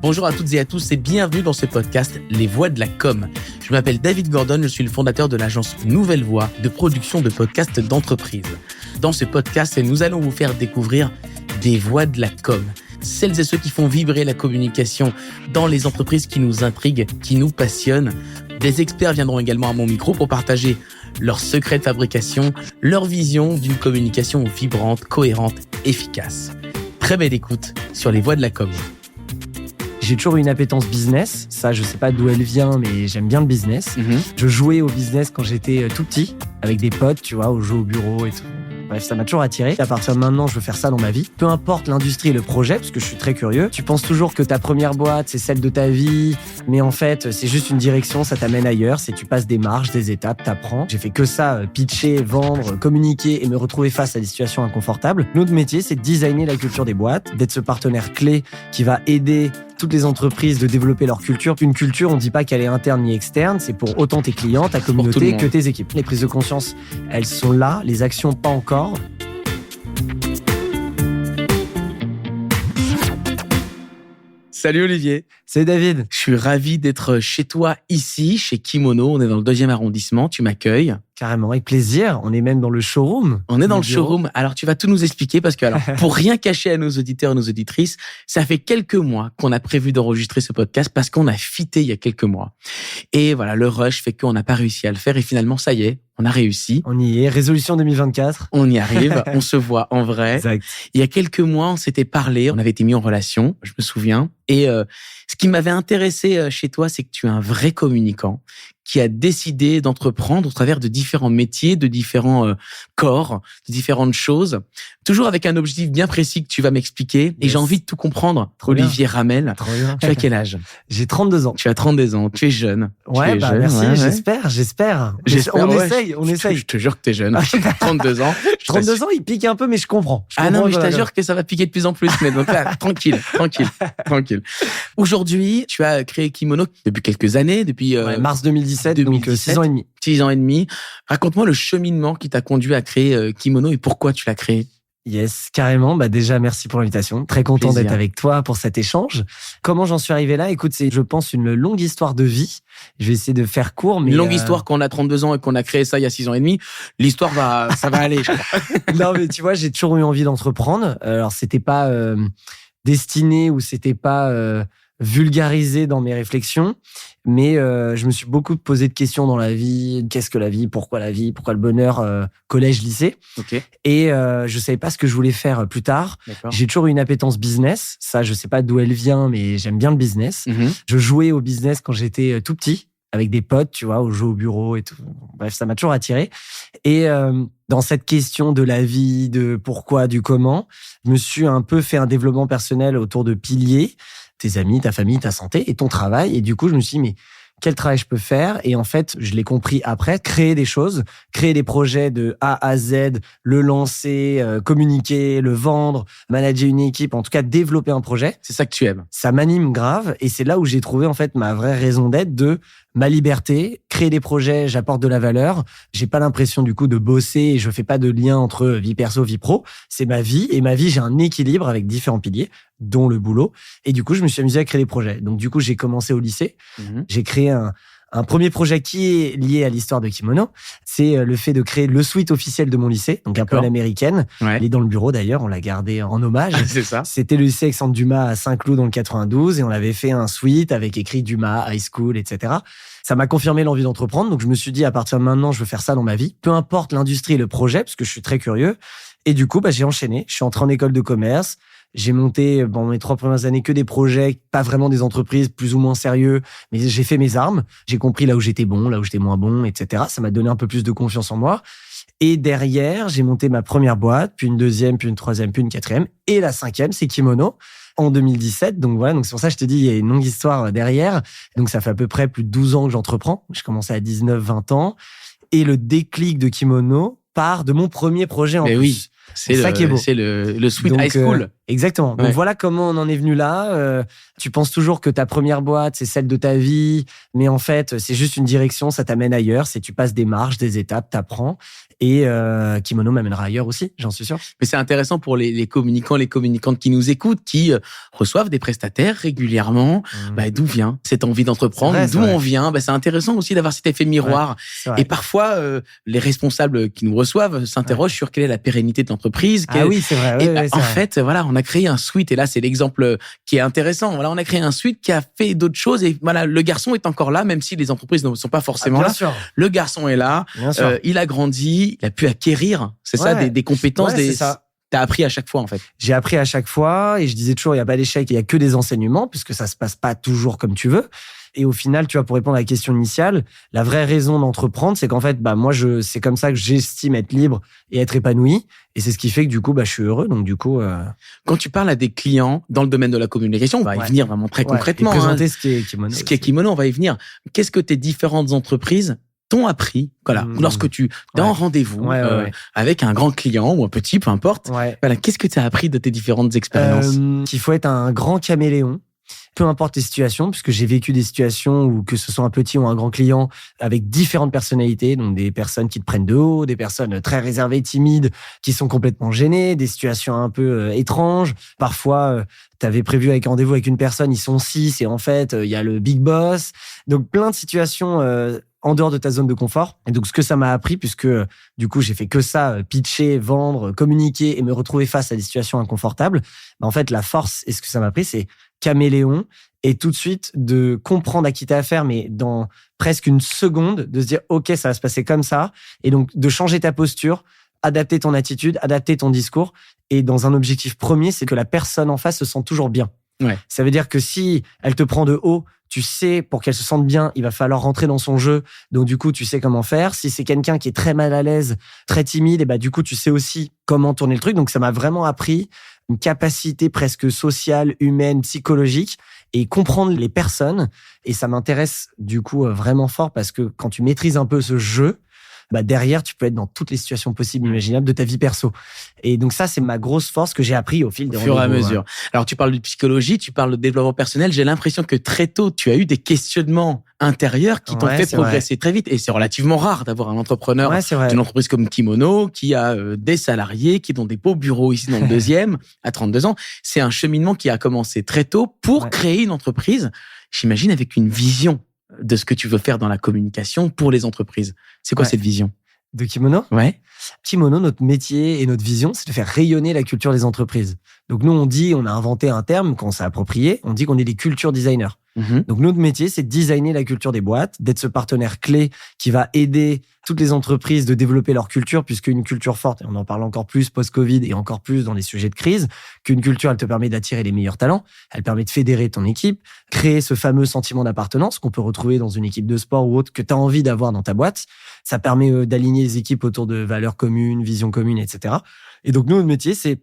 Bonjour à toutes et à tous et bienvenue dans ce podcast Les Voix de la Com. Je m'appelle David Gordon, je suis le fondateur de l'agence Nouvelle Voix de production de podcasts d'entreprise. Dans ce podcast, nous allons vous faire découvrir des voix de la com. Celles et ceux qui font vibrer la communication dans les entreprises qui nous intriguent, qui nous passionnent. Des experts viendront également à mon micro pour partager leurs secrets de fabrication, leur vision d'une communication vibrante, cohérente, efficace. Très belle écoute sur les voix de la com. J'ai toujours eu une appétence business. Ça, je sais pas d'où elle vient, mais j'aime bien le business. Je jouais au business quand j'étais tout petit, avec des potes, tu vois, au jeu au bureau et tout. Bref, ça m'a toujours attiré. À partir de maintenant, je veux faire ça dans ma vie. Peu importe l'industrie et le projet, parce que je suis très curieux. Tu penses toujours que ta première boîte, c'est celle de ta vie. Mais en fait, c'est juste une direction, ça t'amène ailleurs. C'est tu passes des marches, des étapes, t'apprends. J'ai fait que ça, pitcher, vendre, communiquer et me retrouver face à des situations inconfortables. Notre métier, c'est de designer la culture des boîtes, d'être ce partenaire clé qui va aider toutes les entreprises de développer leur culture. Une culture, on ne dit pas qu'elle est interne ni externe, c'est pour autant tes clients, ta communauté que tes équipes. Les prises de conscience, elles sont là, les actions pas encore. Salut Olivier. Salut David. Je suis ravi d'être chez toi ici, chez Kimono. On est dans le 2e arrondissement, tu m'accueilles. Carrément, avec plaisir. On est même dans le showroom. On est dans le showroom. Alors, tu vas tout nous expliquer parce que, alors, pour rien cacher à nos auditeurs et nos auditrices, ça fait quelques mois qu'on a prévu d'enregistrer ce podcast parce qu'on a fité il y a quelques mois. Et voilà, le rush fait qu'on n'a pas réussi à le faire et finalement, ça y est, on a réussi. On y est. Résolution 2024. On y arrive. On se voit en vrai. Exact. Il y a quelques mois, on s'était parlé. On avait été mis en relation. Je me souviens. Et ce qui m'avait intéressé chez toi, c'est que tu es un vrai communicant qui a décidé d'entreprendre au travers de différents métiers, de différents corps, de différentes choses, toujours avec un objectif bien précis que tu vas m'expliquer. Yes. Et j'ai envie de tout comprendre. Trop Olivier bien. Ramel, Trop bien. Tu as quel âge? J'ai 32 ans. Tu as 32 ans, tu es jeune. Ouais, tu es jeune, merci, ouais. j'espère. On essaye. Je te jure que t'es jeune. 32 ans. 32 ans, il pique un peu, mais je comprends. Non, mais je t'assure que ça va piquer de plus en plus. Mais donc là, tranquille. Aujourd'hui, tu as créé Kimono depuis quelques années, depuis mars 2017, donc 6 ans et demi. 6 ans et demi. Raconte-moi le cheminement qui t'a conduit à créer Kimono et pourquoi tu l'as créé. Yes, carrément. Déjà, merci pour l'invitation. Très content d'être avec toi pour cet échange. Comment j'en suis arrivé là? Écoute, c'est, je pense, une longue histoire de vie. Je vais essayer de faire court, mais... Une longue histoire quand on a 32 ans et qu'on a créé ça il y a 6 ans et demi. L'histoire ça va aller, je crois. Non, mais tu vois, j'ai toujours eu envie d'entreprendre. Alors, c'était pas destiné ou c'était pas vulgarisé dans mes réflexions. Mais je me suis beaucoup posé de questions dans la vie. Qu'est-ce que la vie? Pourquoi la vie? Pourquoi le bonheur? Collège, lycée. Okay. Et je savais pas ce que je voulais faire plus tard. D'accord. J'ai toujours eu une appétence business. Ça, je sais pas d'où elle vient, mais j'aime bien le business. Je jouais au business quand j'étais tout petit, avec des potes, tu vois, au jeu au bureau et tout. Bref, ça m'a toujours attiré. Et dans cette question de la vie, de pourquoi, du comment, je me suis un peu fait un développement personnel autour de piliers. Tes amis, ta famille, ta santé et ton travail. Et du coup, je me suis dit, mais quel travail je peux faire? Et en fait, je l'ai compris après, créer des choses, créer des projets de A à Z, le lancer, communiquer, le vendre, manager une équipe, en tout cas, développer un projet. C'est ça que tu aimes. Ça m'anime grave. Et c'est là où j'ai trouvé, en fait, ma vraie raison d'être de ma liberté, créer des projets, j'apporte de la valeur. J'ai pas l'impression, du coup, de bosser et je fais pas de lien entre vie perso, vie pro. C'est ma vie. Et ma vie, j'ai un équilibre avec différents piliers, dont le boulot. Et du coup, je me suis amusé à créer des projets. Donc, du coup, j'ai commencé au lycée. J'ai créé un premier projet qui est lié à l'histoire de Kimono. C'est le fait de créer le suite officiel de mon lycée. Donc, un peu à l'américaine. Ouais. Elle est dans le bureau, d'ailleurs. On l'a gardé en hommage. C'est ça. C'était le lycée Alexandre Dumas à Saint-Cloud dans le 92. Et on avait fait un suite avec écrit Dumas, High School, etc. Ça m'a confirmé l'envie d'entreprendre. Donc, je me suis dit, à partir de maintenant, je veux faire ça dans ma vie. Peu importe l'industrie et le projet, parce que je suis très curieux. Et du coup, j'ai enchaîné. Je suis entré en école de commerce. J'ai monté, mes 3 premières années, que des projets, pas vraiment des entreprises, plus ou moins sérieux. Mais j'ai fait mes armes. J'ai compris là où j'étais bon, là où j'étais moins bon, etc. Ça m'a donné un peu plus de confiance en moi. Et derrière, j'ai monté ma première boîte, puis une deuxième, puis une troisième, puis une quatrième. Et la 5e, c'est Kimono, en 2017. Donc voilà, donc c'est pour ça que je te dis, il y a une longue histoire derrière. Donc ça fait à peu près plus de 12 ans que j'entreprends. Je commençais à 19, 20 ans. Et le déclic de Kimono part de mon premier projet en plus. Oui. C'est ça qui est beau. C'est le Sweet High School. Exactement. Donc voilà comment on en est venu là. Tu penses toujours que ta première boîte, c'est celle de ta vie, mais en fait, c'est juste une direction, ça t'amène ailleurs. C'est tu passes des marches, des étapes, t'apprends. Et Kimono m'amènera ailleurs aussi, j'en suis sûr. Mais c'est intéressant pour les communicants, les communicantes qui nous écoutent, qui reçoivent des prestataires régulièrement. D'où vient cette envie d'entreprendre, d'où on vient. C'est intéressant aussi d'avoir cet effet miroir. Et parfois, les responsables qui nous reçoivent s'interrogent sur quelle est la pérennité de l'entreprise. Oui, c'est vrai. Et en fait, voilà, on a créé un suite. Et là, c'est l'exemple qui est intéressant. Voilà, on a créé un suite qui a fait d'autres choses. Et voilà, le garçon est encore là, même si les entreprises ne sont pas forcément là. Sûr. Le garçon est là. Il a grandi. Il a pu acquérir, c'est ça, des compétences. C'est ça. T'as appris à chaque fois, en fait. J'ai appris à chaque fois et je disais toujours, il n'y a pas d'échec, il n'y a que des enseignements puisque ça se passe pas toujours comme tu veux. Et au final, tu vois, pour répondre à la question initiale, la vraie raison d'entreprendre, c'est qu'en fait, moi, c'est comme ça que j'estime être libre et être épanoui. Et c'est ce qui fait que du coup, je suis heureux. Donc du coup, quand tu parles à des clients dans le domaine de la communication, on va y venir vraiment très concrètement. Et présenter ce qui est Kimono. Ce qui est Kimono, on va y venir. Qu'est-ce que tes différentes entreprises t'ont appris, voilà, lorsque tu es en rendez-vous avec un grand client ou un petit, peu importe. Voilà, qu'est-ce que tu as appris de tes différentes expériences? Qu'il faut être un grand caméléon. Peu importe les situations, puisque j'ai vécu des situations où que ce soit un petit ou un grand client avec différentes personnalités, donc des personnes qui te prennent de haut, des personnes très réservées, timides, qui sont complètement gênées, des situations un peu étranges. Parfois, tu avais prévu avec rendez-vous avec une personne, ils sont 6 et en fait, il y a le big boss. Donc plein de situations en dehors de ta zone de confort. Et donc, ce que ça m'a appris, puisque du coup, j'ai fait que ça, pitcher, vendre, communiquer et me retrouver face à des situations inconfortables. En fait, la force et ce que ça m'a appris, c'est caméléon et tout de suite de comprendre à qui t'as affaire, mais dans presque une seconde, de se dire, OK, ça va se passer comme ça. Et donc, de changer ta posture, adapter ton attitude, adapter ton discours. Et dans un objectif premier, c'est que la personne en face se sente toujours bien. Ça veut dire que si elle te prend de haut, tu sais, pour qu'elle se sente bien, il va falloir rentrer dans son jeu. Donc, du coup, tu sais comment faire. Si c'est quelqu'un qui est très mal à l'aise, très timide, et du coup, tu sais aussi comment tourner le truc. Donc, ça m'a vraiment appris une capacité presque sociale, humaine, psychologique et comprendre les personnes. Et ça m'intéresse, du coup, vraiment fort parce que quand tu maîtrises un peu ce jeu, derrière, tu peux être dans toutes les situations possibles, imaginables de ta vie perso. Et donc ça, c'est ma grosse force que j'ai appris au fil des rendez-vous. Au fur et à mesure. Alors, tu parles de psychologie, tu parles de développement personnel. J'ai l'impression que très tôt, tu as eu des questionnements intérieurs qui t'ont fait progresser très vite. Et c'est relativement rare d'avoir un entrepreneur d'une entreprise comme Kimono qui a des salariés, qui ont des beaux bureaux ici dans le 2e à 32 ans. C'est un cheminement qui a commencé très tôt pour créer une entreprise, j'imagine, avec une vision de ce que tu veux faire dans la communication pour les entreprises. C'est quoi cette vision de Kimono? Kimono, notre métier et notre vision, c'est de faire rayonner la culture des entreprises. Donc nous, on a inventé un terme qu'on s'est approprié, on dit qu'on est des culture designers. Donc notre métier, c'est de designer la culture des boîtes, d'être ce partenaire clé qui va aider toutes les entreprises de développer leur culture, puisqu'une culture forte, et on en parle encore plus post-Covid et encore plus dans les sujets de crise, qu'une culture, elle te permet d'attirer les meilleurs talents, elle permet de fédérer ton équipe, créer ce fameux sentiment d'appartenance qu'on peut retrouver dans une équipe de sport ou autre que tu as envie d'avoir dans ta boîte. Ça permet d'aligner les équipes autour de valeurs communes, visions communes, etc. Et donc nous, notre métier, c'est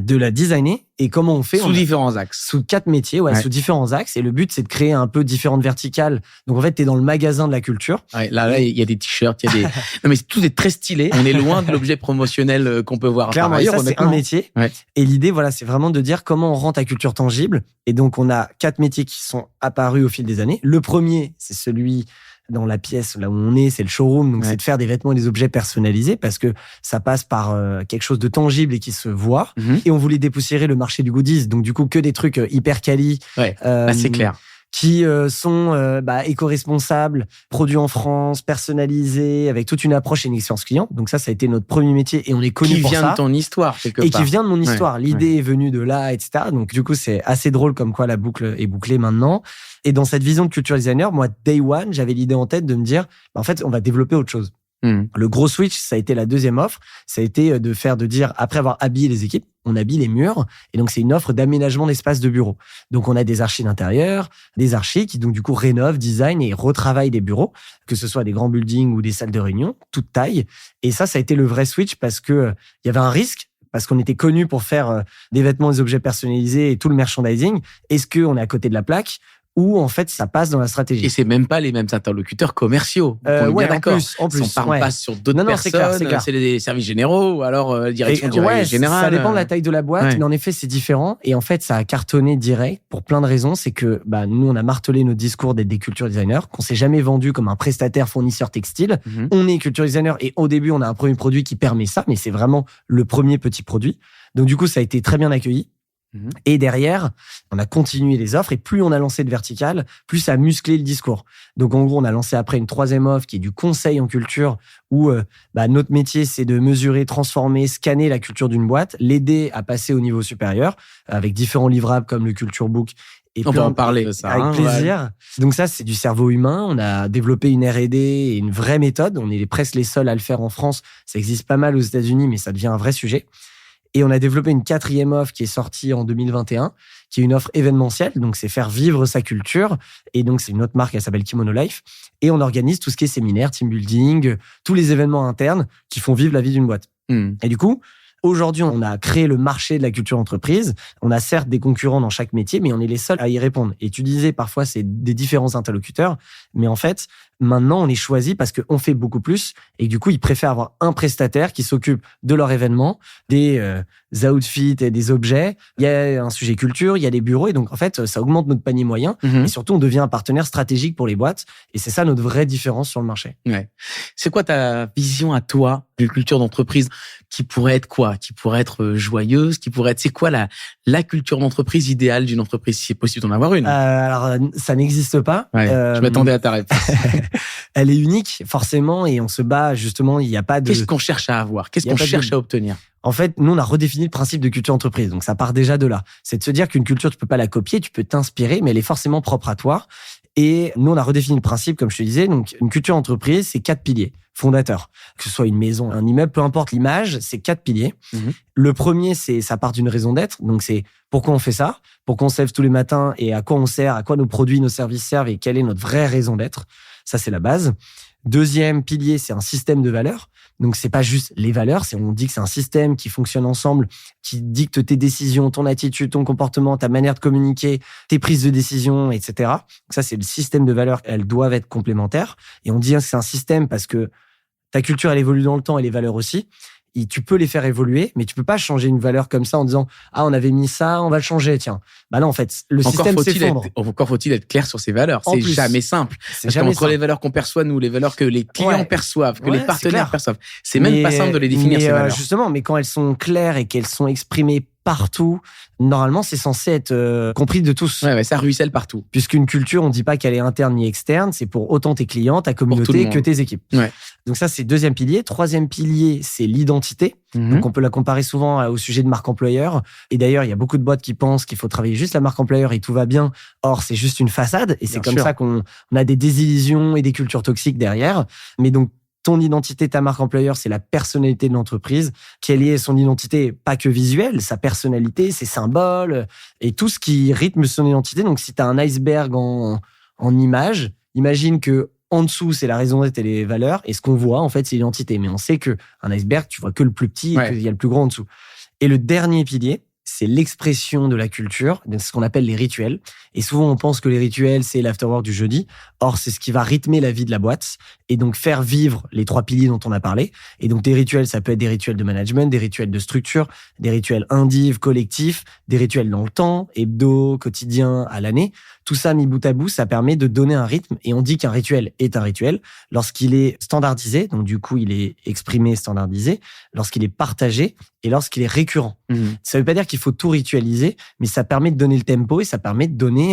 de la designer. Et comment on fait? Sous différents axes. Sous 4 métiers, sous différents axes. Et le but, c'est de créer un peu différentes verticales. Donc, en fait, t'es dans le magasin de la culture. Là, il y a des t-shirts, il y a des... Non, mais tout est très stylé. On est loin de l'objet promotionnel qu'on peut voir. Clairement, ça, c'est un métier. Et l'idée, c'est vraiment de dire comment on rend ta culture tangible. Et donc, on a 4 métiers qui sont apparus au fil des années. Le premier, c'est celui dans la pièce là où on est, c'est le showroom, donc c'est de faire des vêtements et des objets personnalisés parce que ça passe par quelque chose de tangible et qui se voit. Et on voulait dépoussiérer le marché du goodies, donc du coup que des trucs hyper quali, c'est clair, qui sont éco-responsables, produits en France, personnalisés, avec toute une approche et une expérience client. Donc ça a été notre premier métier et on est connu pour ça. Qui vient de ton histoire quelque part. Et qui vient de mon histoire. L'idée est venue de là, etc. Donc du coup c'est assez drôle comme quoi la boucle est bouclée maintenant. Et dans cette vision de culture designer, moi, day one, j'avais l'idée en tête de me dire, en fait, on va développer autre chose. Le gros switch, ça a été la deuxième offre. Ça a été de dire, après avoir habillé les équipes, on habille les murs. Et donc, c'est une offre d'aménagement d'espace de bureau. Donc, on a des archis d'intérieur, des archis qui, donc, du coup, rénovent, designent et retravaillent des bureaux, que ce soit des grands buildings ou des salles de réunion, toute taille. Et ça a été le vrai switch parce que il y avait un risque. Parce qu'on était connu pour faire des vêtements, des objets personnalisés et tout le merchandising. Est-ce qu'on est à côté de la plaque? où en fait ça passe dans la stratégie. Et c'est même pas les mêmes interlocuteurs commerciaux. On est bien d'accord. En plus, on parle pas sur d'autres personnes. C'est clair. C'est les services généraux ou alors direction générale. Ça dépend de la taille de la boîte, mais en effet c'est différent. Et en fait ça a cartonné direct pour plein de raisons. C'est que nous on a martelé notre discours d'être des culture designers, qu'on s'est jamais vendu comme un prestataire fournisseur textile. On est culture designer et au début on a un premier produit qui permet ça, mais c'est vraiment le premier petit produit. Donc du coup ça a été très bien accueilli. Et derrière, on a continué les offres et plus on a lancé de vertical, plus ça a musclé le discours. Donc en gros, on a lancé après une troisième offre qui est du conseil en culture où notre métier, c'est de mesurer, transformer, scanner la culture d'une boîte, l'aider à passer au niveau supérieur avec différents livrables comme le Culture Book. Et on va en parler de ça. Avec plaisir. Ouais. Donc ça, c'est du cerveau humain. On a développé une R&D et une vraie méthode. On est presque les seuls à le faire en France. Ça existe pas mal aux États-Unis, mais ça devient un vrai sujet. Et on a développé une quatrième offre qui est sortie en 2021, qui est une offre événementielle. Donc, c'est faire vivre sa culture. Et donc, c'est une autre marque, elle s'appelle Kimono Life. Et on organise tout ce qui est séminaire, team building, tous les événements internes qui font vivre la vie d'une boîte. Et du coup, aujourd'hui, on a créé le marché de la culture entreprise. On a certes des concurrents dans chaque métier, mais on est les seuls à y répondre. Et tu disais, parfois, c'est des différents interlocuteurs. Mais en fait, maintenant, on est choisi parce qu'on fait beaucoup plus. Et du coup, ils préfèrent avoir un prestataire qui s'occupe de leur événement, des outfits et des objets. Il y a un sujet culture, il y a des bureaux. Et donc, en fait, ça augmente notre panier moyen. Et surtout, on devient un partenaire stratégique pour les boîtes. Et c'est ça notre vraie différence sur le marché. Ouais. C'est quoi ta vision à toi d'une culture d'entreprise qui pourrait être quoi? Qui pourrait être joyeuse? Qui pourrait être... C'est quoi la culture d'entreprise idéale d'une entreprise, si c'est possible d'en avoir une? Alors, ça n'existe pas. Ouais, je m'attendais à ta réponse. Elle est unique, forcément, et on se bat, justement, il n'y a pas de... Qu'est-ce qu'on cherche à avoir? Qu'est-ce qu'on cherche à obtenir? En fait, nous, on a redéfini le principe de culture entreprise. Donc, ça part déjà de là. C'est de se dire qu'une culture, tu peux pas la copier, tu peux t'inspirer, mais elle est forcément propre à toi. Et nous, on a redéfini le principe, comme je te disais. Donc, une culture entreprise, c'est 4 piliers fondateurs. Que ce soit une maison, un immeuble, peu importe l'image, c'est 4 piliers. Le premier, ça part d'une raison d'être. Donc, c'est pourquoi on fait ça, pourquoi on se lève tous les matins et à quoi on sert, à quoi nos produits, nos services servent et quelle est notre vraie raison d'être. Ça, c'est la base. Deuxième pilier, c'est un système de valeurs. Donc, c'est pas juste les valeurs, on dit que c'est un système qui fonctionne ensemble, qui dicte tes décisions, ton attitude, ton comportement, ta manière de communiquer, tes prises de décision, etc. Donc, ça, c'est le système de valeurs. Elles doivent être complémentaires. Et on dit que c'est un système parce que ta culture, elle évolue dans le temps et les valeurs aussi. Et tu peux les faire évoluer, mais tu peux pas changer une valeur comme ça en disant « Ah, on avait mis ça, on va le changer, tiens. » Bah non, en fait, le système s'effondre. Encore faut-il être clair sur ces valeurs. C'est jamais simple. Parce qu'entre les valeurs qu'on perçoit, nous, les valeurs que les clients perçoivent, que les partenaires perçoivent, c'est même pas simple de les définir, ces valeurs. Justement, mais quand elles sont claires et qu'elles sont exprimées partout, normalement, c'est censé être compris de tous. Ouais, ça ruisselle partout. Puisqu'une culture, on dit pas qu'elle est interne ni externe, c'est pour autant tes clients, ta communauté que tes équipes. Ouais. Donc ça, c'est deuxième pilier. Troisième pilier, c'est l'identité. Donc on peut la comparer souvent au sujet de marque employeur. Et d'ailleurs, il y a beaucoup de boîtes qui pensent qu'il faut travailler juste la marque employeur et tout va bien. Or, c'est juste une façade. Et c'est comme ça qu'on a des désillusions et des cultures toxiques derrière. Mais donc, ton identité, ta marque employeur, c'est la personnalité de l'entreprise. Quelle est son identité? Pas que visuelle, sa personnalité, ses symboles et tout ce qui rythme son identité. Donc, si tu as un iceberg en image, imagine que en dessous, c'est la raison d'être et les valeurs. Et ce qu'on voit, en fait, c'est l'identité. Mais on sait qu'un iceberg, tu vois que le plus petit et qu'il y a le plus grand en dessous. Et le dernier pilier, c'est l'expression de la culture, c'est ce qu'on appelle les rituels. Et souvent, on pense que les rituels, c'est l'afterwork du jeudi. Or, c'est ce qui va rythmer la vie de la boîte et donc faire vivre les 3 piliers dont on a parlé. Et donc, des rituels, ça peut être des rituels de management, des rituels de structure, des rituels indiv, collectifs, des rituels dans le temps, hebdo, quotidien, à l'année. Tout ça, mis bout à bout, ça permet de donner un rythme. Et on dit qu'un rituel est un rituel lorsqu'il est standardisé. Donc, du coup, il est exprimé, standardisé. Lorsqu'il est partagé et lorsqu'il est récurrent. Ça veut pas dire qu'il faut tout ritualiser, mais ça permet de donner le tempo et ça permet de donner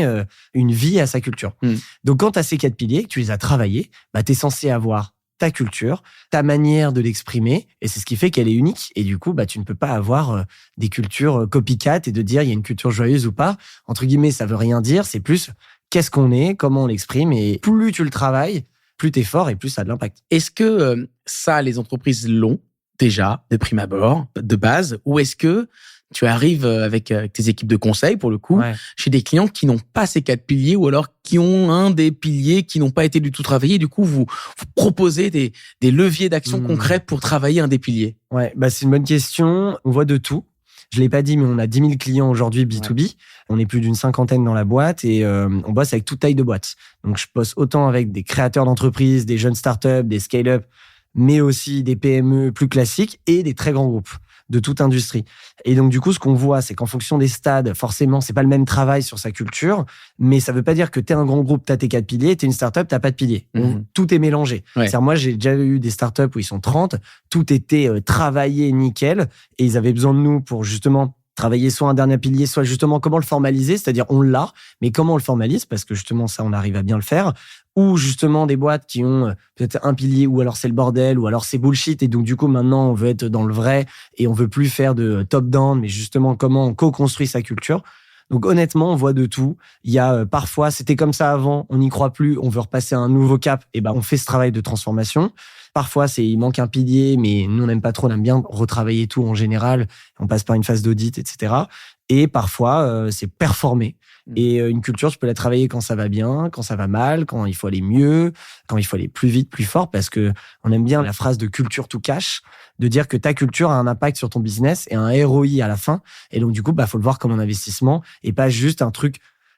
une vie à sa culture. Donc, quand tu as ces 4 piliers, que tu les as travaillés, bah, tu es censé avoir ta culture, ta manière de l'exprimer, et c'est ce qui fait qu'elle est unique. Et du coup, bah, tu ne peux pas avoir des cultures copycat et de dire il y a une culture joyeuse ou pas. Entre guillemets, ça veut rien dire. C'est plus qu'est-ce qu'on est, comment on l'exprime, et plus tu le travailles, plus t'es fort et plus ça a de l'impact. Est-ce que ça, les entreprises l'ont déjà de prime abord, de base, ou est-ce que tu arrives avec tes équipes de conseil, pour le coup, chez des clients qui n'ont pas ces 4 piliers ou alors qui ont un des piliers qui n'ont pas été du tout travaillés. Du coup, vous proposez des leviers d'action concrets pour travailler un des piliers? Ouais, bah c'est une bonne question. On voit de tout. Je l'ai pas dit, mais on a 10 000 clients aujourd'hui B2B. Ouais. On est plus d'une 50aine dans la boîte et on bosse avec toute taille de boîte. Donc, je bosse autant avec des créateurs d'entreprises, des jeunes startups, des scale-up, mais aussi des PME plus classiques et des très grands groupes de toute industrie. Et donc, du coup, ce qu'on voit, c'est qu'en fonction des stades, forcément, c'est pas le même travail sur sa culture, mais ça veut pas dire que t'es un grand groupe, t'as tes 4 piliers, t'es une startup, t'as pas de piliers. Tout est mélangé. Ouais. C'est-à-dire, moi, j'ai déjà eu des startups où ils sont 30, tout était travaillé nickel, et ils avaient besoin de nous pour justement travailler soit un dernier pilier, soit justement comment le formaliser, c'est-à-dire on l'a, mais comment on le formalise, parce que justement ça, on arrive à bien le faire, ou justement des boîtes qui ont peut-être un pilier, ou alors c'est le bordel, ou alors c'est bullshit, et donc du coup maintenant on veut être dans le vrai, et on veut plus faire de top-down, mais justement comment on co-construit sa culture. Donc honnêtement, on voit de tout. Il y a parfois, c'était comme ça avant, on n'y croit plus, on veut repasser à un nouveau cap, et ben on fait ce travail de transformation. Parfois, il manque un pilier, mais nous, on n'aime pas trop, on aime bien retravailler tout en général. On passe par une phase d'audit, etc. Et parfois, c'est performer. Et une culture, tu peux la travailler quand ça va bien, quand ça va mal, quand il faut aller mieux, quand il faut aller plus vite, plus fort, parce que on aime bien la phrase de culture to cash, de dire que ta culture a un impact sur ton business et un ROI à la fin. Et donc, du coup, faut le voir comme un investissement et pas juste un truc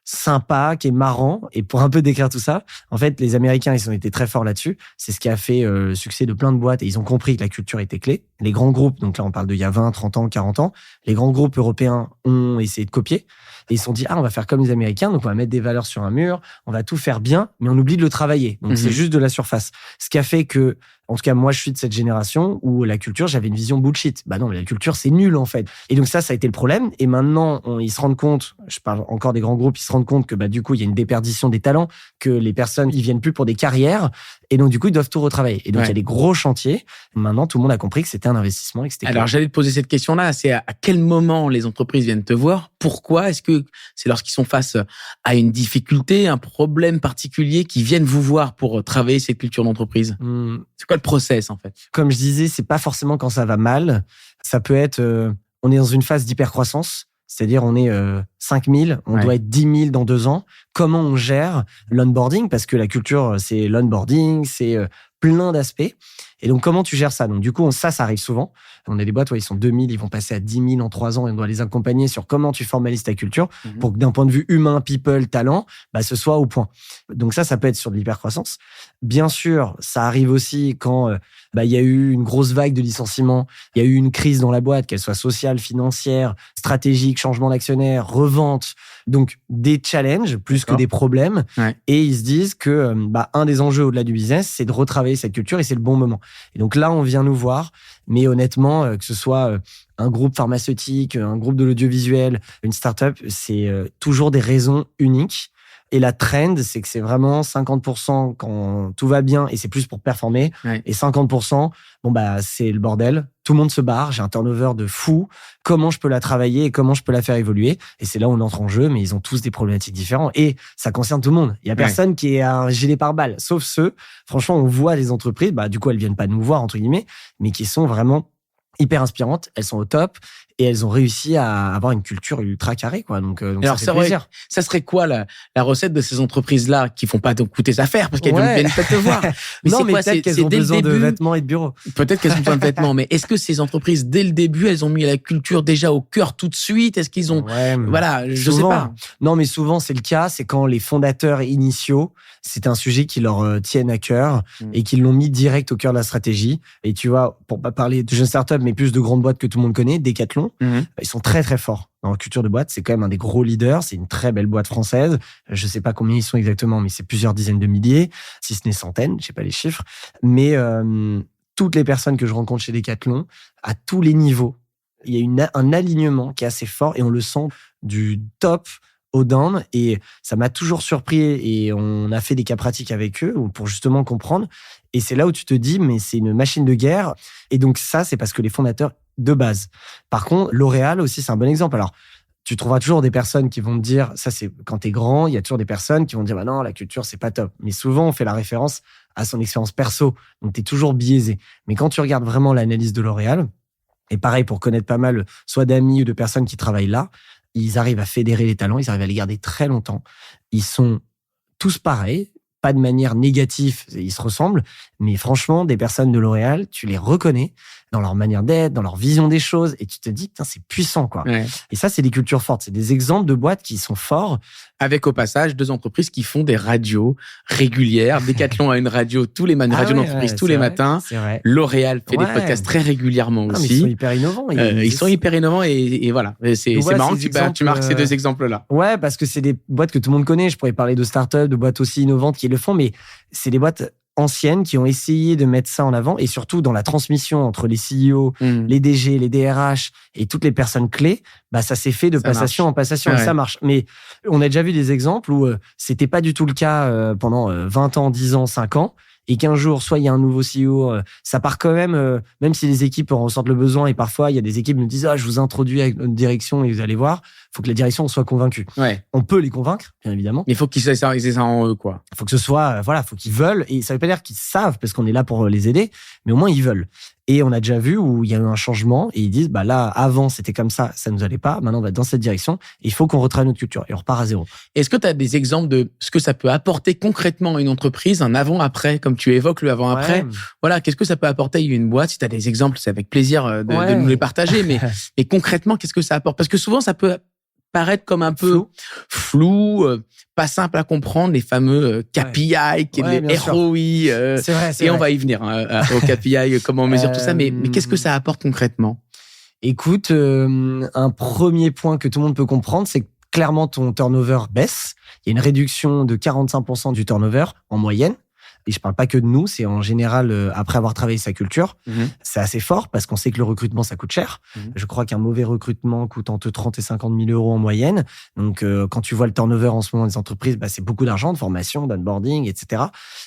sympa, qui est marrant. Et pour un peu décrire tout ça, en fait, les Américains, ils ont été très forts là-dessus. C'est ce qui a fait le succès de plein de boîtes et ils ont compris que la culture était clé. Les grands groupes, donc là, on parle d'il y a 20, 30 ans, 40 ans, les grands groupes européens ont essayé de copier et ils se sont dit, on va faire comme les Américains, donc on va mettre des valeurs sur un mur, on va tout faire bien, mais on oublie de le travailler. Donc, c'est juste de la surface. Ce qui a fait que, en tout cas, moi, je suis de cette génération où la culture, j'avais une vision bullshit. Non, mais la culture, c'est nul, en fait. Et donc ça a été le problème. Et maintenant, ils se rendent compte, je parle encore des grands groupes, ils se rendent compte que, du coup, il y a une déperdition des talents, que les personnes, ils viennent plus pour des carrières. Et donc, du coup, ils doivent tout retravailler. Et donc, il y a des gros chantiers. Maintenant, tout le monde a compris que c'était un investissement et que c'était... Alors, j'allais te poser cette question-là. C'est à quel moment les entreprises viennent te voir? Pourquoi? Est-ce que c'est lorsqu'ils sont face à une difficulté, un problème particulier, qui viennent vous voir pour travailler cette culture d'entreprise? C'est quoi le process, en fait? Comme je disais, c'est pas forcément quand ça va mal. Ça peut être, on est dans une phase d'hypercroissance. C'est-à-dire, on est 5 000, on doit être 10 000 dans 2 ans. Comment on gère l'onboarding? Parce que la culture, c'est l'onboarding, c'est plein d'aspects. Et donc, comment tu gères ça? Donc, du coup, ça arrive souvent. On a des boîtes où ils sont 2 000, ils vont passer à 10 000 en 3 ans et on doit les accompagner sur comment tu formalises ta culture pour que d'un point de vue humain, people, talent, ce soit au point. Donc ça peut être sur de l'hypercroissance. Bien sûr, ça arrive aussi quand il y a eu une grosse vague de licenciements, il y a eu une crise dans la boîte, qu'elle soit sociale, financière, stratégique, changement d'actionnaire, revente. Donc, des challenges plus que des problèmes. Ouais. Et ils se disent que un des enjeux au-delà du business, c'est de retravailler cette culture et c'est le bon moment. Et donc là, on vient nous voir. Mais honnêtement, que ce soit un groupe pharmaceutique, un groupe de l'audiovisuel, une start-up, c'est toujours des raisons uniques. Et la trend, c'est que c'est vraiment 50% quand tout va bien et c'est plus pour performer. Ouais. Et 50%, c'est le bordel. Tout le monde se barre. J'ai un turnover de fou. Comment je peux la travailler et comment je peux la faire évoluer? Et c'est là où on entre en jeu, mais ils ont tous des problématiques différentes. Et ça concerne tout le monde. Il y a personne qui est un gilet pare-balles, sauf ceux, franchement, on voit des entreprises, du coup, elles viennent pas nous voir, entre guillemets, mais qui sont vraiment hyper inspirantes. Elles sont au top. Et elles ont réussi à avoir une culture ultra carrée, quoi. Donc alors, ça fait plaisir. Ça serait quoi la recette de ces entreprises-là qui font pas donc tes affaires parce qu'elles viennent peut-être te voir. Mais non, mais peut-être qu'elles ont besoin de vêtements et de bureaux. Peut-être qu'elles ont besoin de vêtements, mais est-ce que ces entreprises, dès le début, elles ont mis la culture déjà au cœur tout de suite? Est-ce qu'ils ont, je sais pas. Non, mais souvent c'est le cas. C'est quand les fondateurs initiaux, c'est un sujet qui leur tienne à cœur et qu'ils l'ont mis direct au cœur de la stratégie. Et tu vois, pour pas parler de jeunes startups, mais plus de grandes boîtes que tout le monde connaît, Decathlon. Ils sont très très forts dans la culture de boîte. C'est quand même un des gros leaders. C'est une très belle boîte française. Je sais pas combien ils sont exactement, mais c'est plusieurs dizaines de milliers, si ce n'est centaines. Je sais pas les chiffres. Mais toutes les personnes que je rencontre chez Decathlon, à tous les niveaux, il y a un alignement qui est assez fort et on le sent du top au down. Et ça m'a toujours surpris et on a fait des cas pratiques avec eux pour justement comprendre. Et c'est là où tu te dis, mais c'est une machine de guerre. Et donc ça, c'est parce que les fondateurs de base. Par contre, L'Oréal aussi, c'est un bon exemple. Alors, tu trouveras toujours des personnes qui vont te dire, ça c'est quand t'es grand, il y a toujours des personnes qui vont dire, non, la culture, c'est pas top. Mais souvent, on fait la référence à son expérience perso. Donc, t'es toujours biaisé. Mais quand tu regardes vraiment l'analyse de L'Oréal, et pareil, pour connaître pas mal, soit d'amis ou de personnes qui travaillent là, ils arrivent à fédérer les talents, ils arrivent à les garder très longtemps. Ils sont tous pareils, pas de manière négative, ils se ressemblent, mais franchement, des personnes de L'Oréal, tu les reconnais, dans leur manière d'être, dans leur vision des choses. Et tu te dis, putain, c'est puissant, quoi. Ouais. Et ça, c'est des cultures fortes. C'est des exemples de boîtes qui sont forts. Avec au passage 2 entreprises qui font des radios régulières. Decathlon a une radio une radio d'entreprise tous les matins. C'est vrai. L'Oréal fait des podcasts très régulièrement aussi. Mais ils sont hyper innovants. Ils sont hyper innovants et voilà. C'est marrant que tu marques ces 2 exemples-là. Ouais, parce que c'est des boîtes que tout le monde connaît. Je pourrais parler de startups, de boîtes aussi innovantes qui le font, mais c'est des boîtes anciennes qui ont essayé de mettre ça en avant et surtout dans la transmission entre les CEO, les DG, les DRH et toutes les personnes clés, bah ça s'est fait de passation en passation et ça marche. Mais on a déjà vu des exemples où c'était pas du tout le cas pendant 20 ans, 10 ans, 5 ans. Et qu'un jour, soit il y a un nouveau CEO, ça part quand même, même si les équipes en ressentent le besoin, et parfois il y a des équipes qui me disent je vous introduis avec notre direction et vous allez voir, faut que la direction soit convaincue. Ouais. On peut les convaincre, bien évidemment. Mais il faut qu'ils aient ça en eux, quoi. Il faut que ce soit, faut qu'ils veulent, et ça veut pas dire qu'ils savent parce qu'on est là pour les aider, mais au moins ils veulent. Et on a déjà vu où il y a eu un changement et ils disent là avant c'était comme ça nous allait pas, maintenant on va dans cette direction et il faut qu'on retravaille notre culture et on repart à zéro. Est-ce que tu as des exemples de ce que ça peut apporter concrètement à une entreprise, un avant-après, comme tu évoques le avant-après? Voilà, qu'est-ce que ça peut apporter à une boîte? Si tu as des exemples, c'est avec plaisir de nous les partager, mais concrètement, qu'est-ce que ça apporte? Parce que souvent ça peut paraître comme un peu flou, pas simple à comprendre, les fameux KPI, les ROI. C'est vrai, on va y venir au KPI, comment on mesure tout ça. Mais qu'est-ce que ça apporte concrètement? Écoute, un premier point que tout le monde peut comprendre, c'est que clairement ton turnover baisse. Il y a une réduction de 45% du turnover en moyenne. Et je parle pas que de nous, c'est en général, après avoir travaillé sa culture, c'est assez fort parce qu'on sait que le recrutement, ça coûte cher. Je crois qu'un mauvais recrutement coûte entre 30 et 50 000 euros en moyenne. Donc, quand tu vois le turnover en ce moment des entreprises, c'est beaucoup d'argent, de formation, d'onboarding, etc.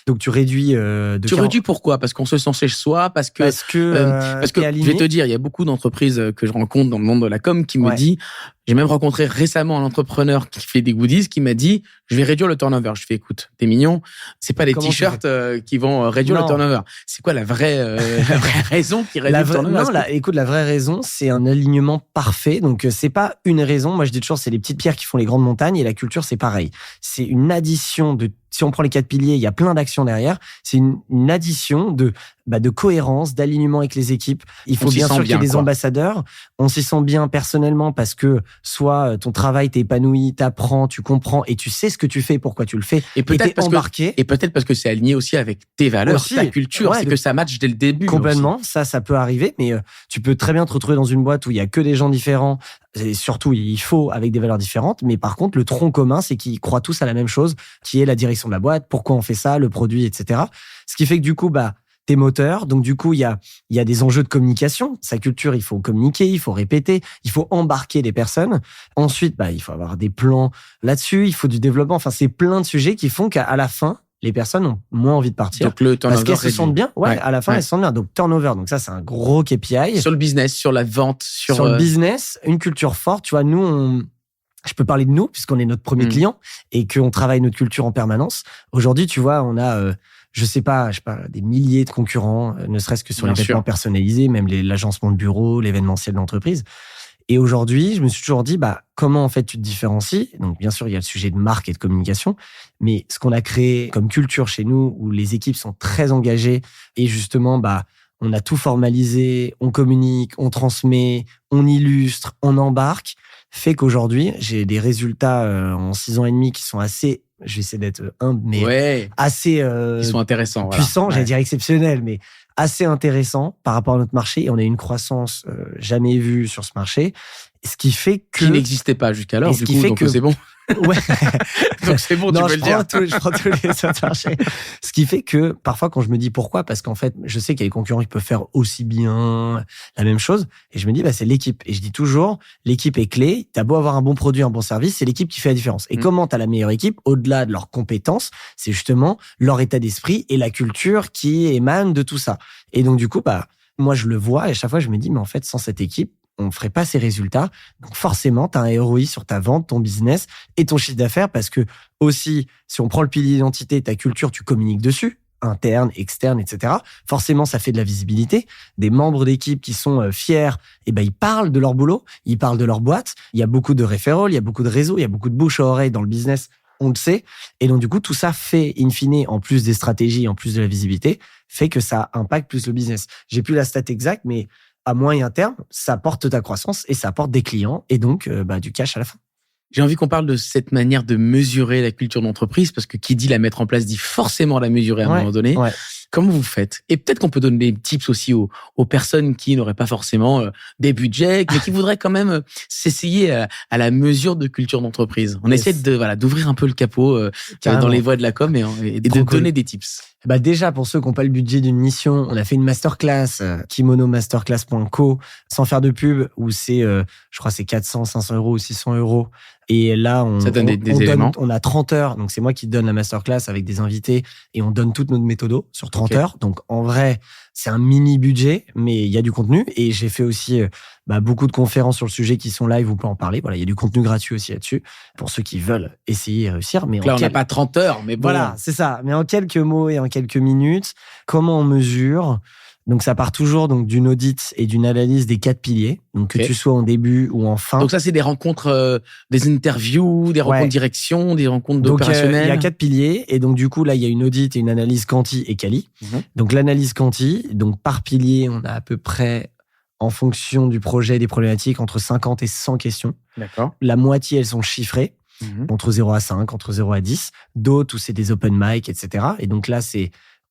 Donc, tu réduis réduis pourquoi? Parce qu'on se sent chez soi, parce que je vais te dire, il y a beaucoup d'entreprises que je rencontre dans le monde de la com qui me dit, j'ai même rencontré récemment un entrepreneur qui fait des goodies qui m'a dit, je vais réduire le turnover. Je fais, écoute, t'es mignon. C'est pas les t-shirts qui vont réduire le turnover. C'est quoi la vraie raison qui réduit le turnover? Non, écoute, la vraie raison, c'est un alignement parfait. Donc, c'est pas une raison. Moi, je dis toujours, c'est les petites pierres qui font les grandes montagnes et la culture, c'est pareil. C'est une addition de, si on prend les 4 piliers, il y a plein d'actions derrière. C'est une addition de cohérence, d'alignement avec les équipes. Il faut bien sûr qu'il y ait des ambassadeurs. On s'y sent bien personnellement parce que soit ton travail t'es épanoui, t'apprends, tu comprends et tu sais ce que tu fais, pourquoi tu le fais. Et peut-être parce que c'est aligné aussi avec tes valeurs, ta culture. C'est que ça match dès le début. Complètement. Ça peut arriver, mais tu peux très bien te retrouver dans une boîte où il y a que des gens différents. Et surtout, il faut avec des valeurs différentes. Mais par contre, le tronc commun, c'est qu'ils croient tous à la même chose, qui est la direction de la boîte, pourquoi on fait ça, le produit, etc. Ce qui fait que du coup, t'es moteur. Donc, du coup, il y a des enjeux de communication. Sa culture, il faut communiquer, il faut répéter, il faut embarquer des personnes. Ensuite, il faut avoir des plans là-dessus, il faut du développement. Enfin, c'est plein de sujets qui font qu'à la fin, les personnes ont moins envie de partir. Donc, le turnover parce qu'elles se sentent bien. À la fin, elles se sentent bien. Donc, turnover. Donc, ça, c'est un gros KPI. Sur le business, sur la vente, sur le business, une culture forte. Tu vois, nous, je peux parler de nous, puisqu'on est notre premier client et qu'on travaille notre culture en permanence. Aujourd'hui, tu vois, on a, je sais pas, des milliers de concurrents, ne serait-ce que sur les vêtements personnalisés, même l'agencement de bureau, l'événementiel d'entreprise. Et aujourd'hui, je me suis toujours dit, comment en fait tu te différencies? Donc, bien sûr, il y a le sujet de marque et de communication, mais ce qu'on a créé comme culture chez nous, où les équipes sont très engagées et justement, on a tout formalisé, on communique, on transmet, on illustre, on embarque, fait qu'aujourd'hui, j'ai des résultats en 6 ans et demi qui sont assez, je vais essayer d'être humble, mais assez ils sont intéressants, puissants, j'allais dire exceptionnels, mais assez intéressants par rapport à notre marché. Et on a une croissance jamais vue sur ce marché, ce qui fait que... Qui n'existait pas jusqu'alors, du coup, donc c'est bon. Ouais. Donc c'est bon, tu peux le dire. Je prends tous les autres marchés. Ce qui fait que parfois quand je me dis pourquoi, parce qu'en fait, je sais qu'il y a des concurrents qui peuvent faire aussi bien la même chose, et je me dis c'est l'équipe. Et je dis toujours, l'équipe est clé. T'as beau avoir un bon produit, un bon service, c'est l'équipe qui fait la différence. Et comment t'as la meilleure équipe, au-delà de leurs compétences, c'est justement leur état d'esprit et la culture qui émane de tout ça. Et donc du coup, moi je le vois et à chaque fois je me dis mais en fait sans cette équipe, on ne ferait pas ces résultats. Donc forcément, tu as un ROI sur ta vente, ton business et ton chiffre d'affaires parce que aussi, si on prend le pilier d'identité, ta culture, tu communiques dessus, interne, externe, etc. Forcément, ça fait de la visibilité. Des membres d'équipe qui sont fiers, ils parlent de leur boulot, ils parlent de leur boîte. Il y a beaucoup de référents, il y a beaucoup de réseaux, il y a beaucoup de bouche à oreille dans le business on le sait. Et donc, du coup, tout ça fait, in fine, en plus des stratégies, en plus de la visibilité, fait que ça impacte plus le business. J'ai plus la stat exacte, mais à moyen terme, ça apporte ta croissance et ça apporte des clients et donc du cash à la fin. J'ai envie qu'on parle de cette manière de mesurer la culture d'entreprise, parce que qui dit la mettre en place dit forcément la mesurer à un moment donné. Ouais. Comment vous faites? Et peut-être qu'on peut donner des tips aussi aux personnes qui n'auraient pas forcément des budgets, mais qui voudraient quand même s'essayer à la mesure de culture d'entreprise. On essaie d'ouvrir un peu le capot dans les voies de la com et de donner des tips. Déjà, pour ceux qui n'ont pas le budget d'une mission, on a fait une masterclass, kimonomasterclass.co, sans faire de pub, où c'est, je crois, c'est 400, 500 euros ou 600 euros. Et là, ça donne des éléments. On a 30 heures. Donc, c'est moi qui donne la masterclass avec des invités et on donne toute notre méthodo sur 30 heures. Donc, en vrai, c'est un mini budget, mais il y a du contenu. Et j'ai fait aussi beaucoup de conférences sur le sujet qui sont live, on peut en parler. Voilà, il y a du contenu gratuit aussi là-dessus pour ceux qui veulent essayer et réussir. Mais là, on n'a pas 30 heures, mais bon. Voilà, c'est ça. Mais en quelques mots et en quelques minutes, comment on mesure? Donc, ça part toujours d'une audit et d'une analyse des 4 piliers. Donc, que tu sois en début ou en fin. Donc, ça, c'est des rencontres, des interviews, des rencontres direction, des rencontres d'opérationnels. Il y a 4 piliers. Et donc, du coup, là, il y a une audit et une analyse quanti et quali. Donc, l'analyse quanti, donc par pilier, on a à peu près, en fonction du projet et des problématiques, entre 50 et 100 questions. D'accord. La moitié, elles sont chiffrées. Entre 0 à 5, entre 0 à 10. D'autres où c'est des open mic, etc. Et donc là,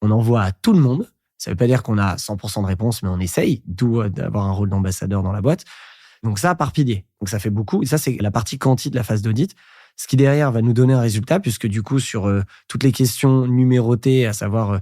on envoie à tout le monde. Ça veut pas dire qu'on a 100% de réponse, mais on essaye, d'où d'avoir un rôle d'ambassadeur dans la boîte. Donc ça, par pilier. Donc ça fait beaucoup. Et ça, c'est la partie quanti de la phase d'audit. Ce qui derrière va nous donner un résultat, puisque du coup, sur toutes les questions numérotées, à savoir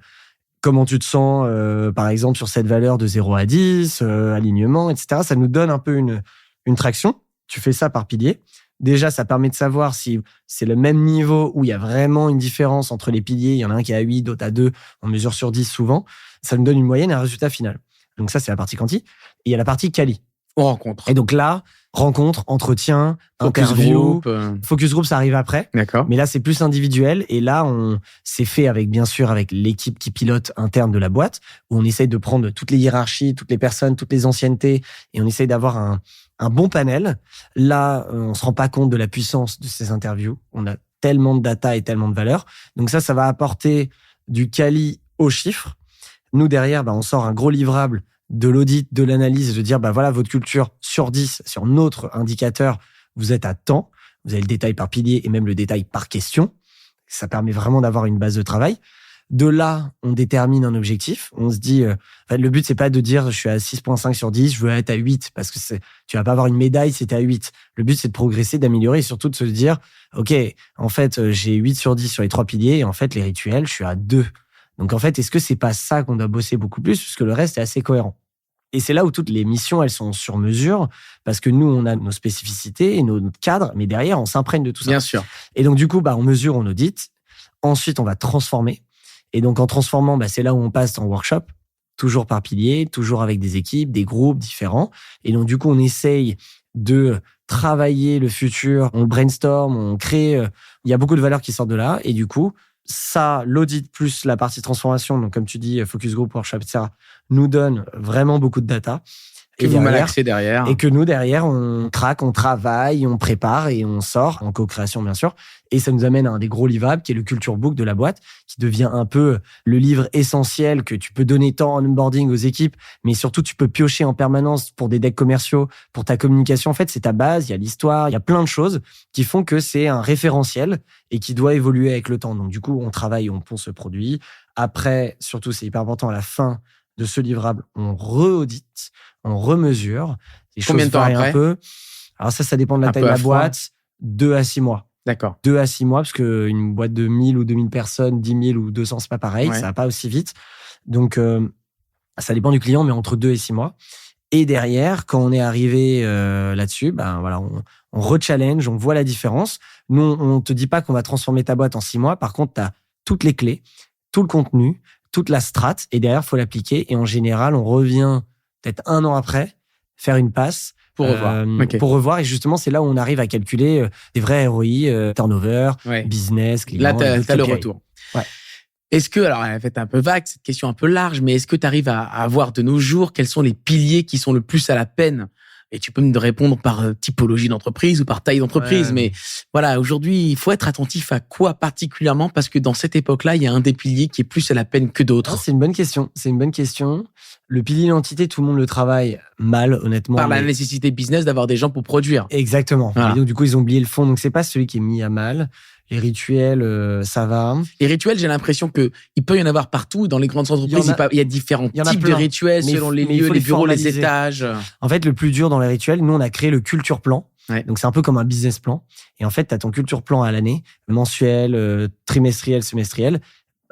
comment tu te sens, par exemple, sur cette valeur de 0 à 10, alignement, etc., ça nous donne un peu une traction. Tu fais ça par pilier. Déjà, ça permet de savoir si c'est le même niveau où il y a vraiment une différence entre les piliers. Il y en a un qui est à 8, d'autres à 2. On mesure sur 10 souvent. Ça nous donne une moyenne et un résultat final. Donc ça, c'est la partie quanti. Et il y a la partie quali. On rencontre. Et donc là, rencontre, entretien, focus interview. group. Focus group, ça arrive après. D'accord. Mais là, c'est plus individuel. Et là, c'est fait bien sûr, avec l'équipe qui pilote interne de la boîte, où on essaye de prendre toutes les hiérarchies, toutes les personnes, toutes les anciennetés, et on essaye d'avoir un bon panel. Là, on se rend pas compte de la puissance de ces interviews. On a tellement de data et tellement de valeur. Donc ça va apporter du quali aux chiffres. Nous, derrière, on sort un gros livrable de l'audit, de l'analyse, de dire, voilà, votre culture sur 10, sur notre indicateur, vous êtes à temps. Vous avez le détail par pilier et même le détail par question. Ça permet vraiment d'avoir une base de travail. De là, on détermine un objectif. On se dit, le but, c'est pas de dire, je suis à 6,5 sur 10, je veux être à 8, parce que tu vas pas avoir une médaille si t'es à 8. Le but, c'est de progresser, d'améliorer et surtout de se dire, OK, en fait, j'ai 8 sur 10 sur les 3 piliers et en fait, les rituels, je suis à 2. Donc, en fait, est-ce que c'est pas ça qu'on doit bosser beaucoup plus, puisque le reste est assez cohérent? Et c'est là où toutes les missions, elles sont sur mesure, parce que nous, on a nos spécificités et notre cadre, mais derrière, on s'imprègne de tout ça. Bien sûr. Et donc, du coup, on mesure, on audite. Ensuite, on va transformer. Et donc, en transformant, c'est là où on passe en workshop, toujours par pilier, toujours avec des équipes, des groupes différents. Et donc, du coup, on essaye de travailler le futur, on brainstorm, on crée. Il y a beaucoup de valeurs qui sortent de là. Et du coup, ça, l'audit plus la partie transformation, donc comme tu dis, focus group, workshop, etc., nous donne vraiment beaucoup de data. Que vous malaxez derrière. Et que nous, derrière, on traque, on travaille, on prépare et on sort, en co-création, bien sûr. Et ça nous amène à un des gros livrables, qui est le culture book de la boîte, qui devient un peu le livre essentiel que tu peux donner tant en onboarding aux équipes, mais surtout, tu peux piocher en permanence pour des decks commerciaux, pour ta communication. En fait, c'est ta base, il y a l'histoire, il y a plein de choses qui font que c'est un référentiel et qui doit évoluer avec le temps. Donc, du coup, on travaille, on pond ce produit. Après, surtout, c'est hyper important, à la fin de ce livrable, on re-audite, on remesure. Combien de temps après? Un peu. Alors ça dépend de la taille de la boîte. 2 à 6 mois. D'accord. 2 à 6 mois, parce qu'une boîte de 1000 ou 2000 personnes, 10 000 ou 200, c'est pas pareil. Ouais. Ça va pas aussi vite. Donc, ça dépend du client, mais entre 2 et 6 mois. Et derrière, quand on est arrivé là-dessus, on re-challenge, on voit la différence. Nous, on te dit pas qu'on va transformer ta boîte en 6 mois. Par contre, tu as toutes les clés, tout le contenu, toute la strat, et derrière, il faut l'appliquer. Et en général, on revient peut-être 1 an après, faire une passe pour revoir. Okay. Pour revoir. Et justement, c'est là où on arrive à calculer des vrais ROI, turnover, business, client. Là, t'as le retour. Ouais. Est-ce que, alors, elle est un peu vague, cette question un peu large, mais est-ce que tu arrives à voir de nos jours quels sont les piliers qui sont le plus à la peine Et tu peux me répondre par typologie d'entreprise ou par taille d'entreprise. Ouais. Mais voilà, aujourd'hui, il faut être attentif à quoi particulièrement parce que dans cette époque-là, il y a un des piliers qui est plus à la peine que d'autres. C'est une bonne question. Le pilier identité, tout le monde le travaille mal, honnêtement. Par la nécessité business d'avoir des gens pour produire. Exactement. Voilà. Et donc, du coup, ils ont oublié le fond. Donc, c'est pas celui qui est mis à mal. Les rituels, ça va. Les rituels, j'ai l'impression que il peut y en avoir partout. Dans les grandes entreprises, il y a différents types de rituels selon les lieux, les bureaux, les étages. En fait, le plus dur dans les rituels, nous, on a créé le culture plan. Ouais. Donc, c'est un peu comme un business plan. Et en fait, tu as ton culture plan à l'année, mensuel, trimestriel, semestriel,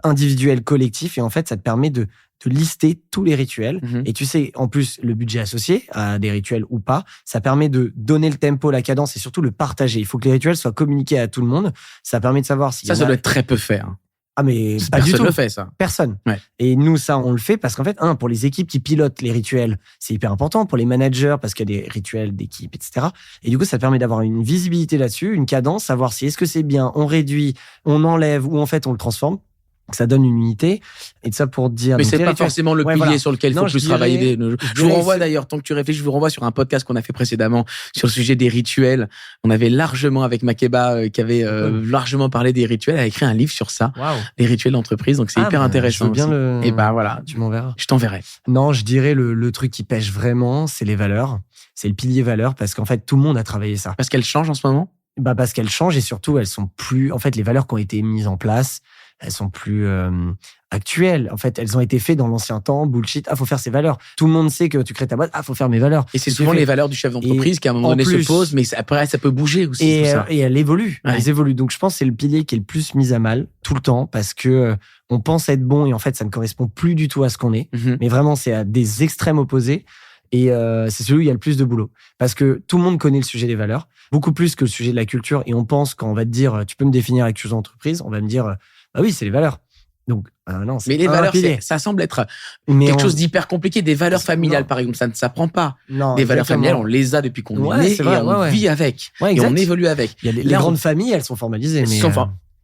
individuel, collectif. Et en fait, ça te permet de lister tous les rituels. Et tu sais, en plus, le budget associé à des rituels ou pas, ça permet de donner le tempo, la cadence et surtout le partager. Il faut que les rituels soient communiqués à tout le monde. Ça permet de savoir si ça doit être très peu fait. Ah, mais pas du tout. Personne le fait, ça. Personne. Ouais. Et nous, ça, on le fait parce qu'en fait, pour les équipes qui pilotent les rituels, c'est hyper important. Pour les managers, parce qu'il y a des rituels d'équipe, etc. Et du coup, ça permet d'avoir une visibilité là-dessus, une cadence, savoir si est-ce que c'est bien, on réduit, on enlève ou en fait, on le transforme. Ça donne une unité. Et de ça pour dire. Mais c'est pas forcément le pilier sur lequel il faut plus travailler. Je vous renvoie d'ailleurs, tant que tu réfléchis, je vous renvoie sur un podcast qu'on a fait précédemment sur le sujet des rituels. On avait largement, avec Makeba, qui avait largement parlé des rituels, elle a écrit un livre sur ça. Wow. Les rituels d'entreprise. Donc c'est hyper intéressant. Bien Et voilà. Tu m'enverras. Je t'enverrai. Non, je dirais le truc qui pêche vraiment, c'est les valeurs. C'est le pilier valeurs parce qu'en fait, tout le monde a travaillé ça. Parce qu'elles changent en ce moment? Parce qu'elles changent et surtout, elles sont plus. En fait, les valeurs qui ont été mises en place, elles sont plus actuelles. En fait, elles ont été faites dans l'ancien temps. Bullshit. Faut faire ces valeurs. Tout le monde sait que tu crées ta boîte. Faut faire mes valeurs. Et c'est souvent les valeurs du chef d'entreprise qui, à un moment donné, se posent, mais après, ça peut bouger aussi. Et elles évoluent. Ouais. Elles évoluent. Donc, je pense que c'est le pilier qui est le plus mis à mal tout le temps parce que on pense être bon et en fait, ça ne correspond plus du tout à ce qu'on est. Mais vraiment, c'est à des extrêmes opposés. Et c'est celui où il y a le plus de boulot. Parce que tout le monde connaît le sujet des valeurs, beaucoup plus que le sujet de la culture. Et on pense, quand on va te dire, tu peux me définir la culture d'entreprise, on va me dire, oui, c'est les valeurs. Donc, non, c'est mais les valeurs, ça semble être quelque chose d'hyper compliqué. Des valeurs familiales, par exemple, ça ne s'apprend pas. Non, des valeurs familiales, on les a depuis qu'on est né et on vit avec. Et on évolue avec. Il y a les grandes familles, elles sont formalisées.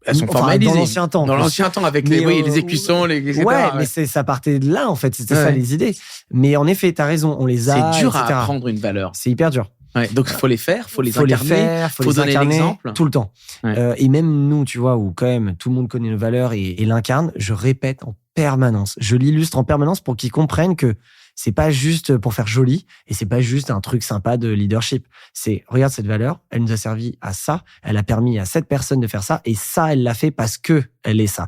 Elles sont formalisées. Dans l'ancien temps. Dans l'ancien temps, avec les écussons, etc. Mais ça partait de là, en fait. C'était ça, les idées. Mais en effet, t'as raison, on les a. C'est dur à apprendre une valeur. C'est hyper dur. Ouais, donc, il faut les faire, il faut les incarner, il faut donner l'exemple. Tout le temps. Ouais. Et même nous, tu vois, où quand même tout le monde connaît nos valeurs et l'incarne, je répète en permanence. Je l'illustre en permanence pour qu'ils comprennent que c'est pas juste pour faire joli et c'est pas juste un truc sympa de leadership. C'est, regarde cette valeur, elle nous a servi à ça, elle a permis à cette personne de faire ça et ça, elle l'a fait parce que elle est ça.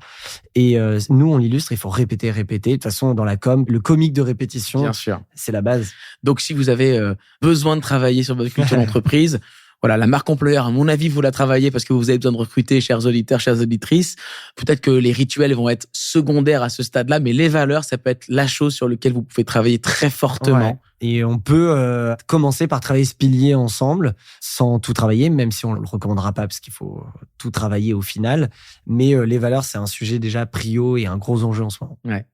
Et nous, on l'illustre, il faut répéter. De toute façon, dans la com, le comique de répétition, bien sûr, c'est la base. Donc, si vous avez besoin de travailler sur votre culture d'entreprise, voilà, la marque employeur, à mon avis, vous la travaillez parce que vous avez besoin de recruter, chers auditeurs, chères auditrices. Peut-être que les rituels vont être secondaires à ce stade-là, mais les valeurs, ça peut être la chose sur laquelle vous pouvez travailler très fortement. Ouais. Et on peut commencer par travailler ce pilier ensemble, sans tout travailler, même si on le recommandera pas parce qu'il faut tout travailler au final. Mais les valeurs, c'est un sujet déjà prio et un gros enjeu en ce moment. Ouais.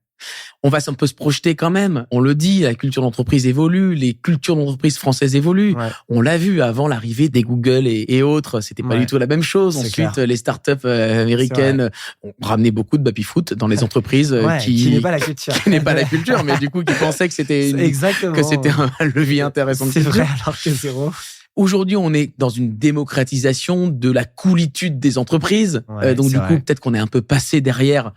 On va un peu se projeter quand même. On le dit, la culture d'entreprise évolue, les cultures d'entreprise françaises évoluent. Ouais. On l'a vu avant l'arrivée des Google et autres, c'était pas du tout la même chose. C'est Ensuite, clair. Les startups américaines ont ramené beaucoup de baby-foot dans les entreprises qui n'est pas la culture. Qui n'est pas la culture, mais du coup qui pensaient que c'était un levier intéressant de culture. C'est vrai, alors que zéro. Aujourd'hui, on est dans une démocratisation de la coolitude des entreprises. Donc, du coup, peut-être qu'on est un peu passé derrière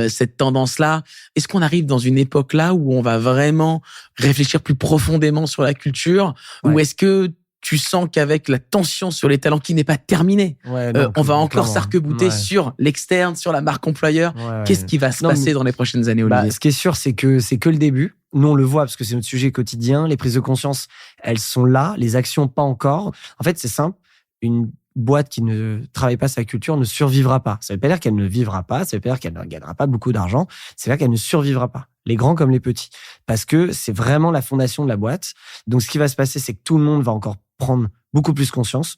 cette tendance-là. Est-ce qu'on arrive dans une époque là où on va vraiment réfléchir plus profondément sur la culture? Ou est-ce que tu sens qu'avec la tension sur les talents qui n'est pas terminée, on va encore s'arc-bouter sur l'externe, sur la marque employeur? Qu'est-ce qui va se passer dans les prochaines années, Olivier? Ce qui est sûr, c'est que le début. Nous, on le voit parce que c'est notre sujet quotidien. Les prises de conscience, elles sont là. Les actions, pas encore. En fait, c'est simple. Une boîte qui ne travaille pas sa culture ne survivra pas. Ça veut pas dire qu'elle ne vivra pas. Ça veut pas dire qu'elle ne gagnera pas beaucoup d'argent. Ça veut dire qu'elle ne survivra pas. Les grands comme les petits. Parce que c'est vraiment la fondation de la boîte. Donc, ce qui va se passer, c'est que tout le monde va encore prendre beaucoup plus conscience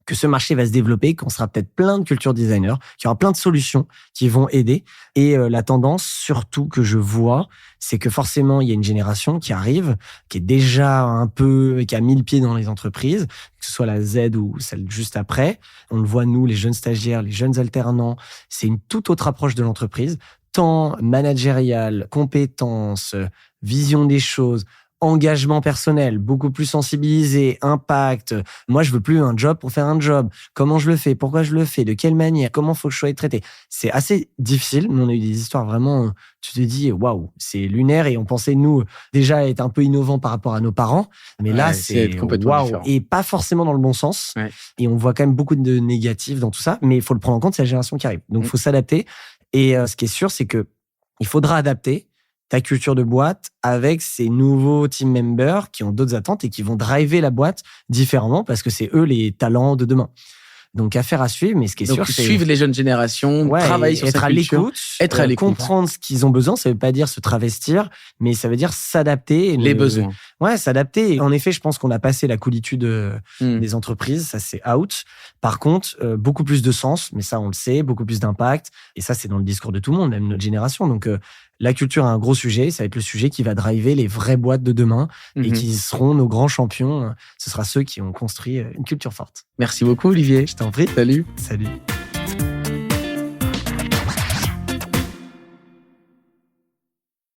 que ce marché va se développer, qu'on sera peut-être plein de culture designers, qu'il y aura plein de solutions qui vont aider. Et la tendance, surtout que je vois, c'est que forcément, il y a une génération qui arrive, qui est déjà qui a mis le pied dans les entreprises, que ce soit la Z ou celle juste après. On le voit, nous, les jeunes stagiaires, les jeunes alternants, c'est une toute autre approche de l'entreprise, tant managériale, compétences, vision des choses, engagement personnel, beaucoup plus sensibilisé, impact. Moi, je veux plus un job pour faire un job. Comment je le fais? Pourquoi je le fais? De quelle manière? Comment faut que je sois traité? C'est assez difficile. On a eu des histoires vraiment, tu te dis, waouh, c'est lunaire, et on pensait, nous, déjà être un peu innovants par rapport à nos parents. Mais là, c'est complètement différent. Et pas forcément dans le bon sens. Ouais. Et on voit quand même beaucoup de négatifs dans tout ça. Mais il faut le prendre en compte, c'est la génération qui arrive. Donc, il faut s'adapter. Et ce qui est sûr, c'est que il faudra adapter ta culture de boîte avec ces nouveaux team members qui ont d'autres attentes et qui vont driver la boîte différemment parce que c'est eux les talents de demain. Donc, affaire à suivre, mais ce qui est sûr, c'est suivre les jeunes générations, travailler sur être sa à culture, l'écoute, être à l'écoute, comprendre ce qu'ils ont besoin. Ça veut pas dire se travestir, mais ça veut dire s'adapter. Les besoins. Ouais, s'adapter. Et en effet, je pense qu'on a passé la coolitude des entreprises. Ça, c'est out. Par contre, beaucoup plus de sens, mais ça, on le sait, beaucoup plus d'impact. Et ça, c'est dans le discours de tout le monde, même notre génération. Donc, la culture a un gros sujet. Ça va être le sujet qui va driver les vraies boîtes de demain et qui seront nos grands champions. Ce sera ceux qui ont construit une culture forte. Merci beaucoup, Olivier. Je t'en prie. Salut. Salut.